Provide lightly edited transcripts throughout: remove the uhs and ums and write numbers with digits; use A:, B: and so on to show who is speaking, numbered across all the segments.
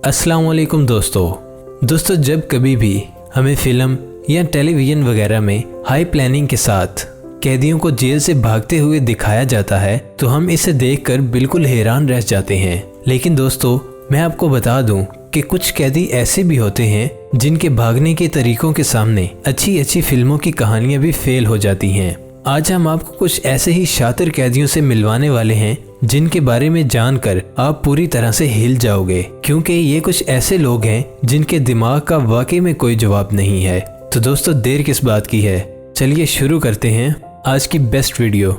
A: अस्सलाम वालेकुम दोस्तों, जब कभी भी हमें फिल्म या टेलीविज़न वगैरह में हाई प्लानिंग के साथ कैदियों को जेल से भागते हुए दिखाया जाता है तो हम इसे देखकर बिल्कुल हैरान रह जाते हैं। लेकिन दोस्तों, मैं आपको बता दूं कि कुछ कैदी ऐसे भी होते हैं जिनके भागने के तरीकों के सामने अच्छी फिल्मों की कहानियां भी फेल हो जाती हैं। आज हम आपको कुछ ऐसे ही शातिर कैदियों से मिलवाने वाले हैं जिनके बारे में जानकर आप पूरी तरह से हिल जाओगे, क्योंकि ये कुछ ऐसे लोग हैं जिनके दिमाग का वाकई में कोई जवाब नहीं है। तो दोस्तों, देर किस बात की है, चलिए शुरू करते हैं आज की बेस्ट वीडियो।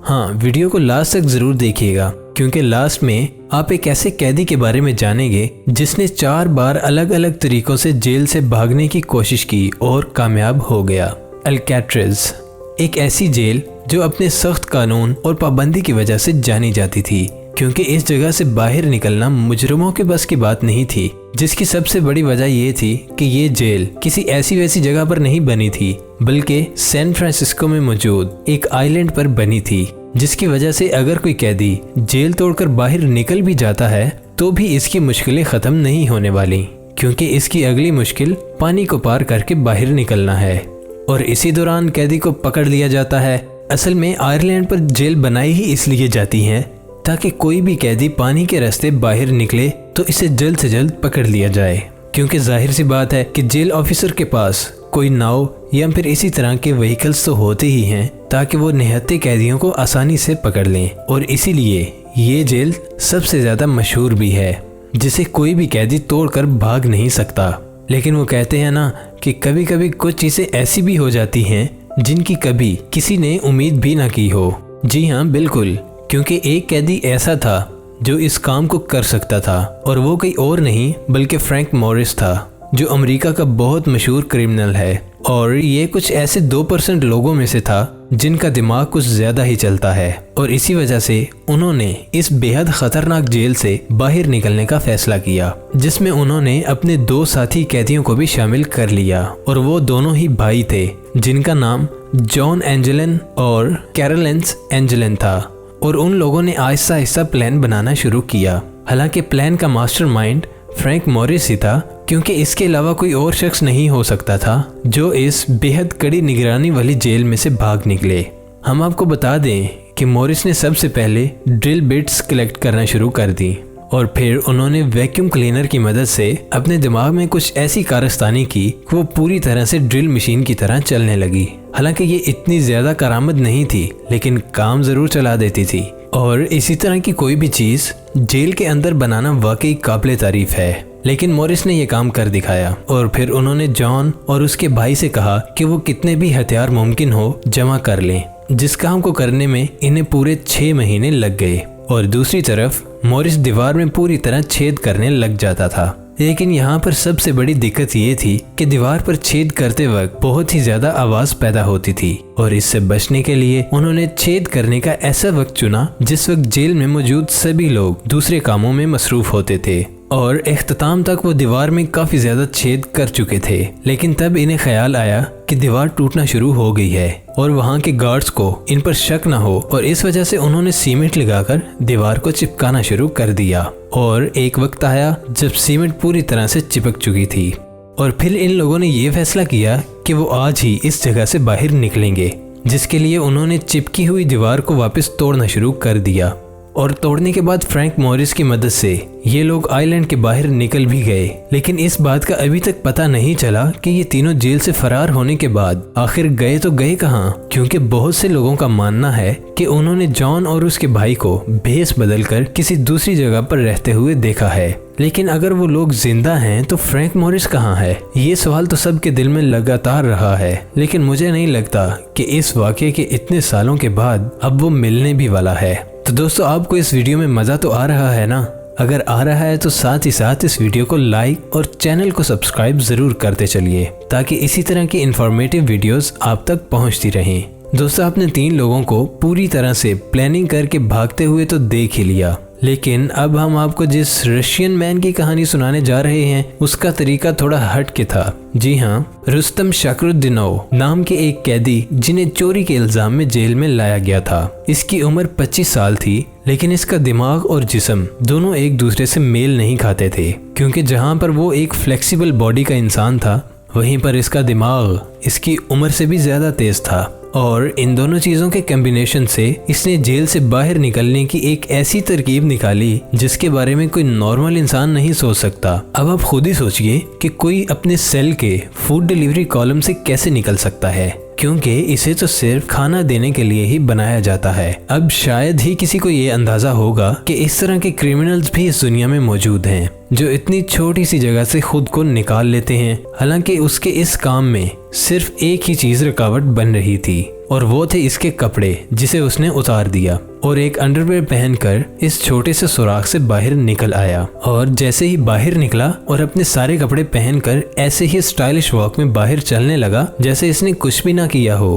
A: हाँ, वीडियो को लास्ट तक जरूर देखिएगा, क्योंकि लास्ट में आप एक ऐसे कैदी के बारे में जानेंगे जिसने 4 बार अलग अलग तरीकों से जेल से भागने की कोशिश की और कामयाब हो गया। अल्कैट्राज़ एक ऐसी जेल जो अपने सख्त कानून और पाबंदी की वजह से जानी जाती थी, क्योंकि इस जगह से बाहर निकलना मुजरिमों के बस की बात नहीं थी। जिसकी सबसे बड़ी वजह ये थी कि ये जेल किसी ऐसी वैसी जगह पर नहीं बनी थी, बल्कि सैन फ्रांसिस्को में मौजूद एक आइलैंड पर बनी थी, जिसकी वजह से अगर कोई कैदी जेल तोड़कर बाहर निकल भी जाता है तो भी इसकी मुश्किलें खत्म नहीं होने वाली, क्योंकि इसकी अगली मुश्किल पानी को पार करके बाहर निकलना है। और इसी दौरान कैदी को पकड़ लिया जाता है। असल में आयरलैंड पर जेल बनाई ही इसलिए जाती है ताकि कोई भी कैदी पानी के रास्ते बाहर निकले तो इसे जल्द से जल्द पकड़ लिया जाए, क्योंकि जाहिर सी बात है कि जेल ऑफिसर के पास कोई नाव या फिर इसी तरह के व्हीकल्स तो होते ही हैं ताकि वो निहत्थे कैदियों को आसानी से पकड़ लें। और इसीलिए ये जेल सबसे ज़्यादा मशहूर भी है, जिसे कोई भी कैदी तोड़कर भाग नहीं सकता। लेकिन वो कहते हैं ना कि कभी कभी कुछ चीज़ें ऐसी भी हो जाती हैं जिनकी कभी किसी ने उम्मीद भी ना की हो। जी हाँ, बिल्कुल, क्योंकि एक कैदी ऐसा था जो इस काम को कर सकता था, और वो कोई और नहीं बल्कि फ्रैंक मॉरिस था, जो अमेरिका का बहुत मशहूर क्रिमिनल है। और ये कुछ ऐसे 2% लोगों में से था जिनका दिमाग कुछ ज़्यादा ही चलता है, और इसी वजह से उन्होंने इस बेहद ख़तरनाक जेल से बाहर निकलने का फैसला किया, जिसमें उन्होंने अपने 2 साथी कैदियों को भी शामिल कर लिया। और वो दोनों ही भाई थे जिनका नाम जॉन एंजेलन और कैरोलिन्स एंजेलन था। और उन लोगों ने आहिस्ता आहिस्ता प्लान बनाना शुरू किया। हालांकि प्लान का मास्टरमाइंड फ्रैंक मॉरिस ही था, क्योंकि इसके अलावा कोई और शख्स नहीं हो सकता था जो इस बेहद कड़ी निगरानी वाली जेल में से भाग निकले। हम आपको बता दें कि मॉरिस ने सबसे पहले ड्रिल बिट्स कलेक्ट करना शुरू कर दी, और फिर उन्होंने वैक्यूम क्लीनर की मदद से अपने दिमाग में कुछ ऐसी कारस्तानी की कि वो पूरी तरह से ड्रिल मशीन की तरह चलने लगी। हालांकि ये इतनी ज़्यादा करामत नहीं थी, लेकिन काम ज़रूर चला देती थी। और इसी तरह की कोई भी चीज़ जेल के अंदर बनाना वाकई काबिले तारीफ है। लेकिन मॉरिस ने यह काम कर दिखाया, और फिर उन्होंने जॉन और उसके भाई से कहा कि वो कितने भी हथियार मुमकिन हो जमा कर लें, जिस काम को करने में इन्हें पूरे 6 महीने लग गए। और दूसरी तरफ मॉरिस दीवार में पूरी तरह छेद करने लग जाता था। लेकिन यहाँ पर सबसे बड़ी दिक्कत ये थी कि दीवार पर छेद करते वक्त बहुत ही ज्यादा आवाज पैदा होती थी, और इससे बचने के लिए उन्होंने छेद करने का ऐसा वक्त चुना जिस वक्त जेल में मौजूद सभी लोग दूसरे कामों में मसरूफ होते थे। और इख्तिताम तक वो दीवार में काफी ज्यादा छेद कर चुके थे। लेकिन तब इन्हें ख्याल आया कि दीवार टूटना शुरू हो गई है और वहाँ के गार्ड्स को इन पर शक न हो, और इस वजह से उन्होंने सीमेंट लगाकर दीवार को चिपकाना शुरू कर दिया। और एक वक्त आया जब सीमेंट पूरी तरह से चिपक चुकी थी, और फिर इन लोगों ने ये फैसला किया कि वो आज ही इस जगह से बाहर निकलेंगे, जिसके लिए उन्होंने चिपकी हुई दीवार को वापस तोड़ना शुरू कर दिया। और तोड़ने के बाद फ्रैंक मॉरिस की मदद से ये लोग आइलैंड के बाहर निकल भी गए। लेकिन इस बात का अभी तक पता नहीं चला कि ये तीनों जेल से फरार होने के बाद आखिर गए तो गए कहाँ, क्योंकि बहुत से लोगों का मानना है कि उन्होंने जॉन और उसके भाई को भेस बदलकर किसी दूसरी जगह पर रहते हुए देखा है। लेकिन अगर वो लोग जिंदा हैं तो फ्रैंक मॉरिस कहाँ है? ये सवाल तो सबके दिल में लगातार रहा है। लेकिन मुझे नहीं लगता कि इस वाक़ये के इतने सालों के बाद अब वो मिलने भी वाला है। तो दोस्तों, आपको इस वीडियो में मज़ा तो आ रहा है ना? अगर आ रहा है तो साथ ही साथ इस वीडियो को लाइक और चैनल को सब्सक्राइब ज़रूर करते चलिए, ताकि इसी तरह की इन्फॉर्मेटिव वीडियोस आप तक पहुंचती रहें। दोस्तों, आपने 3 लोगों को पूरी तरह से प्लानिंग करके भागते हुए तो देख ही लिया, लेकिन अब हम आपको जिस रशियन मैन की कहानी सुनाने जा रहे हैं उसका तरीका थोड़ा हट के था। जी हाँ, रुस्तम शाकरुद्दीनोव नाम के एक कैदी जिन्हें चोरी के इल्जाम में जेल में लाया गया था। इसकी उम्र 25 साल थी, लेकिन इसका दिमाग और जिस्म दोनों एक दूसरे से मेल नहीं खाते थे, क्योंकि जहाँ पर वो एक फ्लेक्सिबल बॉडी का इंसान था, वहीं पर इसका दिमाग इसकी उम्र से भी ज़्यादा तेज था। और इन दोनों चीज़ों के कॉम्बिनेशन से इसने जेल से बाहर निकलने की एक ऐसी तरकीब निकाली जिसके बारे में कोई नॉर्मल इंसान नहीं सोच सकता। अब आप खुद ही सोचिए कि कोई अपने सेल के फूड डिलीवरी कॉलम से कैसे निकल सकता है, क्योंकि इसे तो सिर्फ खाना देने के लिए ही बनाया जाता है। अब शायद ही किसी को ये अंदाजा होगा कि इस तरह के क्रिमिनल्स भी इस दुनिया में मौजूद हैं, जो इतनी छोटी सी जगह से खुद को निकाल लेते हैं। हालांकि उसके इस काम में सिर्फ एक ही चीज रुकावट बन रही थी, और वो थे इसके कपड़े, जिसे उसने उतार दिया और एक अंडरवेयर पहनकर इस छोटे से सुराख से बाहर निकल आया। और जैसे ही बाहर निकला और अपने सारे कपड़े पहनकर ऐसे ही स्टाइलिश वॉक में बाहर चलने लगा जैसे इसने कुछ भी ना किया हो।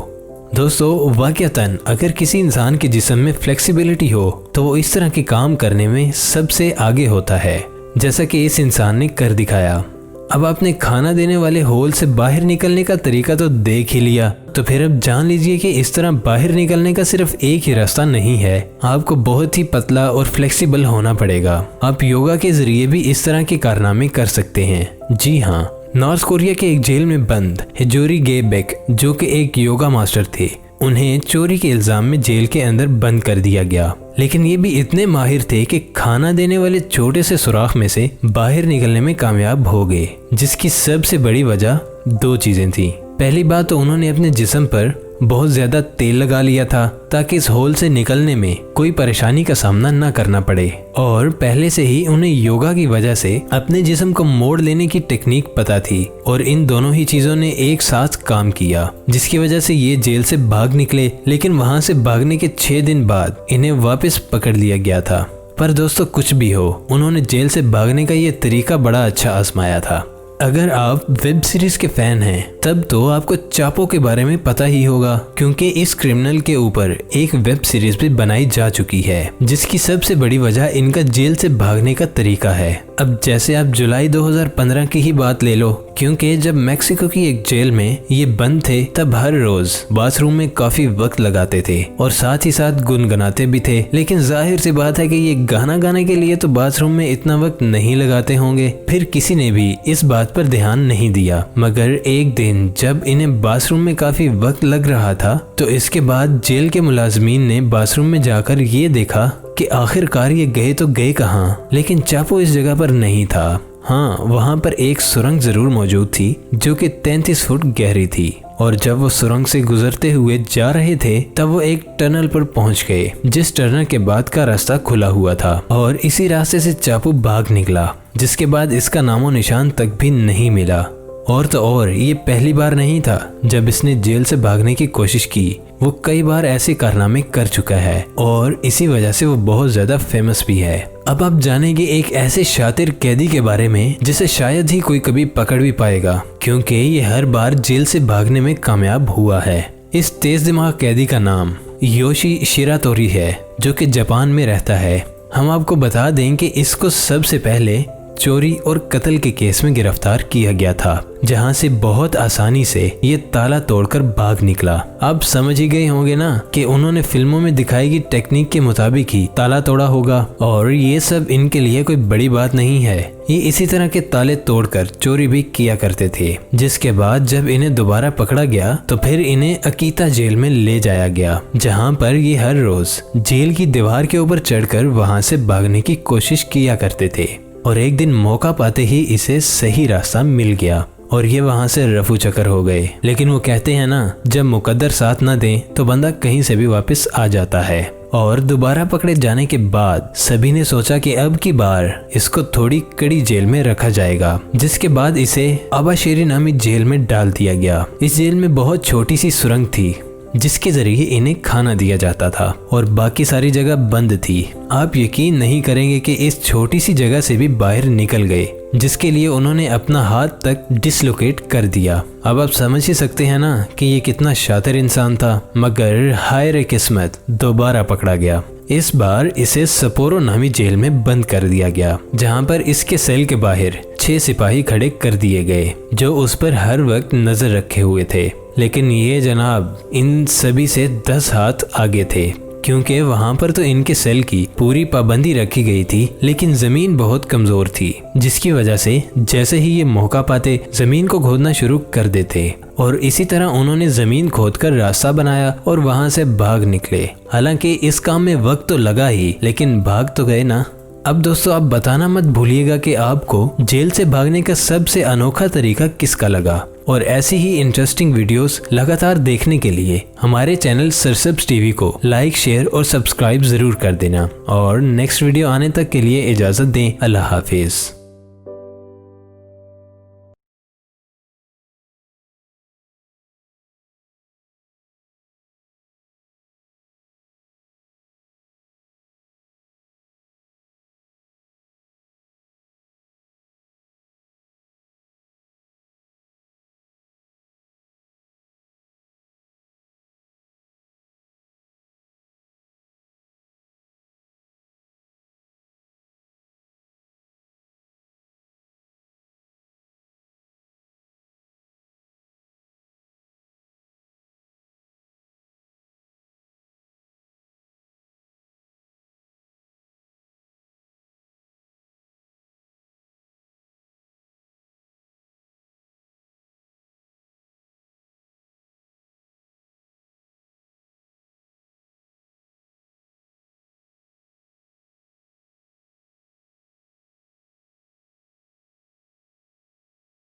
A: दोस्तों, वाकईतन अगर किसी इंसान के जिस्म में फ्लेक्सिबिलिटी हो तो वो इस तरह के काम करने में सबसे आगे होता है, जैसा कि इस इंसान ने कर दिखाया। अब आपने खाना देने वाले होल से बाहर निकलने का तरीका तो देख ही लिया, तो फिर अब जान लीजिए कि इस तरह बाहर निकलने का सिर्फ एक ही रास्ता नहीं है, आपको बहुत ही पतला और फ्लेक्सिबल होना पड़ेगा। आप योगा के जरिए भी इस तरह के कारनामे कर सकते हैं। जी हाँ, नॉर्थ कोरिया के एक जेल में बंद हिजोरी गेबेक, जो कि एक योगा मास्टर थे, उन्हें चोरी के इल्जाम में जेल के अंदर बंद कर दिया गया। लेकिन ये भी इतने माहिर थे कि खाना देने वाले छोटे से सुराख में से बाहर निकलने में कामयाब हो गए, जिसकी सबसे बड़ी वजह दो चीजें थी। पहली बात तो उन्होंने अपने जिस्म पर बहुत ज्यादा तेल लगा लिया था ताकि इस होल से निकलने में कोई परेशानी का सामना न करना पड़े, और पहले से ही उन्हें योगा की वजह से अपने जिस्म को मोड़ लेने की टेक्निक पता थी। और इन दोनों ही चीजों ने एक साथ काम किया, जिसकी वजह से ये जेल से भाग निकले। लेकिन वहां से भागने के 6 दिन बाद इन्हें वापस पकड़ लिया गया था। पर दोस्तों, कुछ भी हो, उन्होंने जेल से भागने का ये तरीका बड़ा अच्छा आजमाया था। अगर आप वेब सीरीज के फैन हैं तब तो आपको चापो के बारे में पता ही होगा, क्योंकि इस क्रिमिनल के ऊपर एक वेब सीरीज भी बनाई जा चुकी है, जिसकी सबसे बड़ी वजह इनका जेल से भागने का तरीका है। अब जैसे आप जुलाई 2015 की ही बात ले लो, क्योंकि जब मैक्सिको की एक जेल में ये बंद थे तब हर रोज बाथरूम में काफी वक्त लगाते थे और साथ ही साथ गुनगुनाते भी थे। लेकिन जाहिर सी बात है कि ये गाना गाने के लिए तो बाथरूम में इतना वक्त नहीं लगाते होंगे। फिर किसी ने भी इस बात पर ध्यान नहीं दिया, मगर एक दिन जब इन्हें बाथरूम में काफी वक्त लग रहा था तो इसके बाद जेल के मुलाजमीन ने बाथरूम में जाकर ये देखा कि आखिरकार ये गए तो गए कहाँ, लेकिन चापो इस जगह पर नहीं था। हाँ, वहाँ पर एक सुरंग जरूर मौजूद थी जो कि 33 फुट गहरी थी, और जब वो सुरंग से गुजरते हुए जा रहे थे तब वो एक टनल पर पहुंच गए, जिस टनल के बाद का रास्ता खुला हुआ था, और इसी रास्ते से चापू भाग निकला, जिसके बाद इसका नामो निशान तक भी नहीं मिला। और तो और ये पहली बार नहीं था जब इसने जेल से भागने की कोशिश की, वो कई बार ऐसे कारनामे कर चुका है और इसी वजह से वो बहुत ज्यादा फेमस भी है। अब आप जानेंगे एक ऐसे शातिर कैदी के बारे में जिसे शायद ही कोई कभी पकड़ भी पाएगा, क्योंकि ये हर बार जेल से भागने में कामयाब हुआ है। इस तेज दिमाग कैदी का नाम योशी शिरातोरी है, जो कि जापान में रहता है। हम आपको बता दें कि इसको सबसे पहले चोरी और कत्ल के केस में गिरफ्तार किया गया था, जहां से बहुत आसानी से ये ताला तोड़कर भाग निकला। आप समझ ही गए होंगे ना कि उन्होंने फिल्मों में दिखाई गई टेक्निक के मुताबिक ही ताला तोड़ा होगा, और ये सब इनके लिए कोई बड़ी बात नहीं है। ये इसी तरह के ताले तोड़कर चोरी भी किया करते थे, जिसके बाद जब इन्हें दोबारा पकड़ा गया तो फिर इन्हें अकीता जेल में ले जाया गया, जहाँ पर ये हर रोज जेल की दीवार के ऊपर चढ़कर वहाँ से भागने की कोशिश किया करते थे। और एक दिन मौका पाते ही इसे सही रास्ता मिल गया और ये वहाँ से रफू चक्कर हो गए। लेकिन वो कहते हैं ना, जब मुकद्दर साथ ना दे तो बंदा कहीं से भी वापस आ जाता है। और दोबारा पकड़े जाने के बाद सभी ने सोचा कि अब की बार इसको थोड़ी कड़ी जेल में रखा जाएगा, जिसके बाद इसे आबाशेरी नामी जेल में डाल दिया गया। इस जेल में बहुत छोटी सी सुरंग थी जिसके जरिए इन्हें खाना दिया जाता था और बाकी सारी जगह बंद थी। आप यकीन नहीं करेंगे कि इस छोटी सी जगह से भी बाहर निकल गए, जिसके लिए उन्होंने अपना हाथ तक डिसलोकेट कर दिया। अब आप समझ ही सकते हैं ना कि ये कितना शातिर इंसान था, मगर हाय रे किस्मत, दोबारा पकड़ा गया। इस बार इसे सपोरो नामी जेल में बंद कर दिया गया, जहां पर इसके सेल के बाहर 6 सिपाही खड़े कर दिए गए जो उस पर हर वक्त नजर रखे हुए थे। लेकिन ये जनाब इन सभी से 10 हाथ आगे थे, क्योंकि वहाँ पर तो इनके सेल की पूरी पाबंदी रखी गई थी, लेकिन जमीन बहुत कमजोर थी, जिसकी वजह से जैसे ही ये मौका पाते जमीन को खोदना शुरू कर देते और इसी तरह उन्होंने जमीन खोदकर रास्ता बनाया और वहाँ से भाग निकले। हालांकि इस काम में वक्त तो लगा ही, लेकिन भाग तो गए ना। अब दोस्तों आप बताना मत भूलिएगा कि आपको जेल से भागने का सबसे अनोखा तरीका किसका लगा। और ऐसी ही इंटरेस्टिंग वीडियोस लगातार देखने के लिए हमारे चैनल सरसब्ज टीवी को लाइक, शेयर और सब्सक्राइब जरूर कर देना। और नेक्स्ट वीडियो आने तक के लिए इजाजत दें। अल्लाह हाफिज।